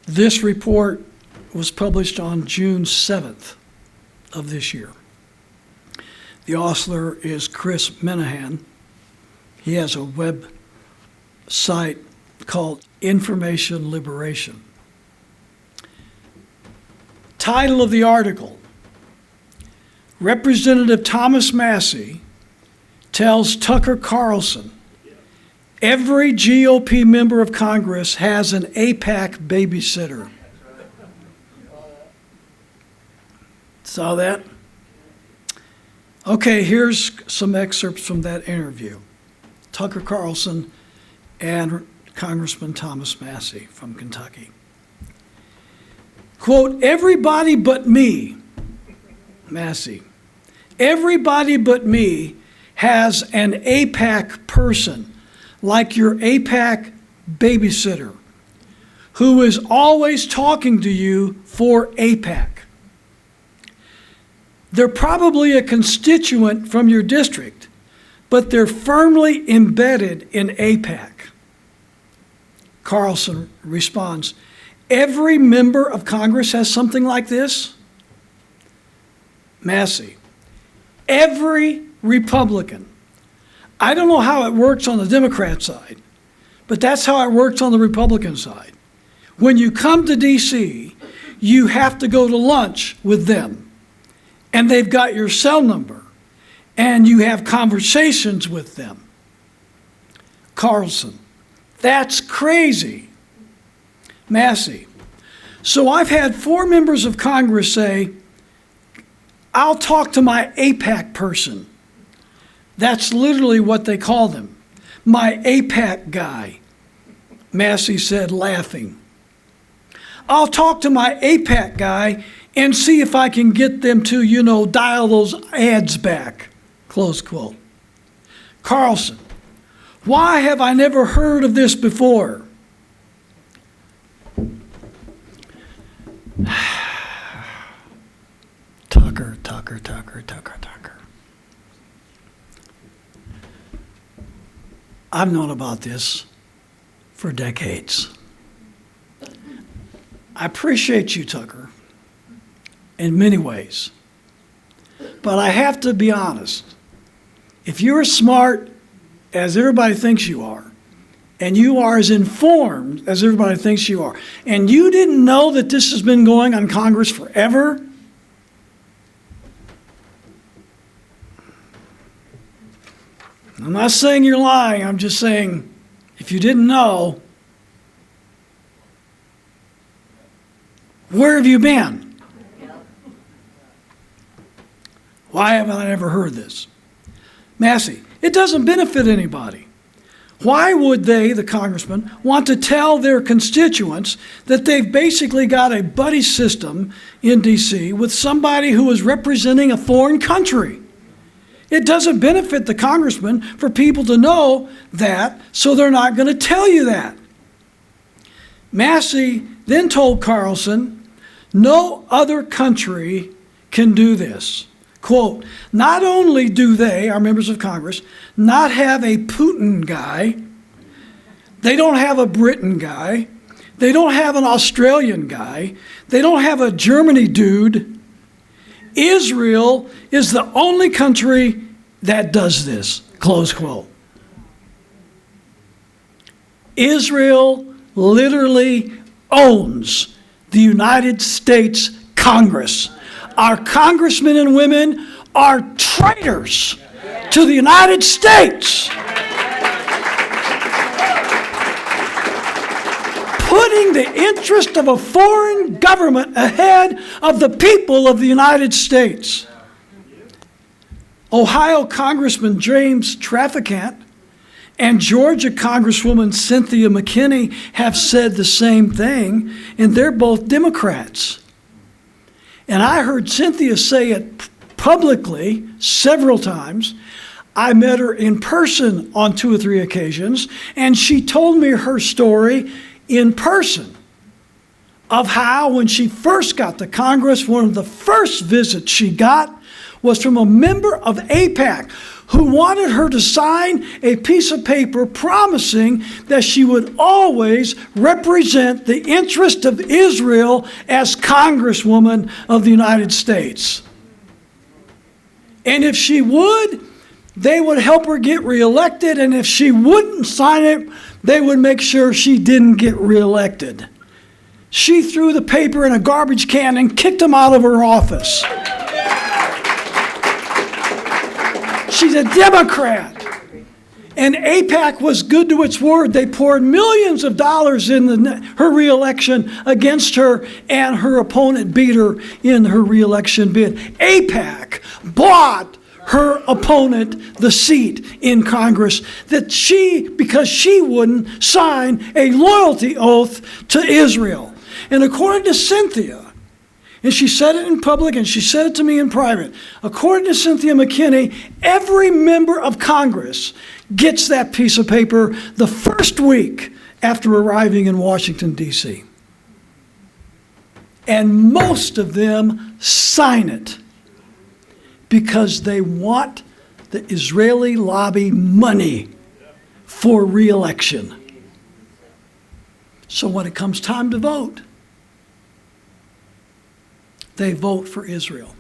This report was published on June 7th of this year. The author is Chris Menahan. He has a web site called Information Liberation. Title of the article: Representative Thomas Massie tells Tucker Carlson every GOP member of Congress has an AIPAC babysitter. Saw that? Okay, here's some excerpts from that interview. Tucker Carlson and Congressman Thomas Massie from Kentucky. Quote, everybody but me, Massie, everybody but me has an AIPAC person, like your AIPAC babysitter, who is always talking to you for AIPAC. They're probably a constituent from your district, but they're firmly embedded in AIPAC. Carlson responds, every member of Congress has something like this? Massie, every Republican. I don't know how it works on the Democrat side, but that's how it works on the Republican side. When you come to D.C., you have to go to lunch with them, and they've got your cell number, and you have conversations with them. Carlson, that's crazy. Massie, so I've had 4 members of Congress say, I'll talk to my AIPAC person. That's literally what they call them. My AIPAC guy, Massie said, laughing. I'll talk to my AIPAC guy and see if I can get them to, dial those ads back, close quote. Carlson, why have I never heard of this before? Tucker. I've known about this for decades. I appreciate you, Tucker, in many ways. But I have to be honest. If you're as smart as everybody thinks you are, and you are as informed as everybody thinks you are, and you didn't know that this has been going on Congress forever, I'm not saying you're lying. I'm just saying, if you didn't know, where have you been? Why haven't I ever heard this? Massie, it doesn't benefit anybody. Why would they, the congressman, want to tell their constituents that they've basically got a buddy system in D.C. with somebody who is representing a foreign country? It doesn't benefit the congressman for people to know that, so they're not going to tell you that. Massie then told Carlson, no other country can do this. Quote, not only do they, our members of Congress, not have a Putin guy, they don't have a Britain guy, they don't have an Australian guy, they don't have a Germany dude. Israel is the only country that does this, close quote. Israel literally owns the United States Congress. Our congressmen and women are traitors to the United States. Putting the interest of a foreign government ahead of the people of the United States. Ohio Congressman James Traficant and Georgia Congresswoman Cynthia McKinney have said the same thing, and they're both Democrats. And I heard Cynthia say it publicly several times. I met her in person on 2 or 3 occasions, and she told me her story in person of how when she first got to Congress, one of the first visits she got was from a member of AIPAC who wanted her to sign a piece of paper promising that she would always represent the interest of Israel as Congresswoman of the United States. And if she would, they would help her get reelected, and if she wouldn't sign it, they would make sure she didn't get reelected. She threw the paper in a garbage can and kicked him out of her office. She's a Democrat. And AIPAC was good to its word. They poured millions of dollars in her reelection against her, and her opponent beat her in her reelection bid. AIPAC bought her opponent the seat in Congress because she wouldn't sign a loyalty oath to Israel. And according to Cynthia, and she said it in public and she said it to me in private, according to Cynthia McKinney, every member of Congress gets that piece of paper the first week after arriving in Washington, D.C. And most of them sign it because they want the Israeli lobby money for re-election. So when it comes time to vote, they vote for Israel.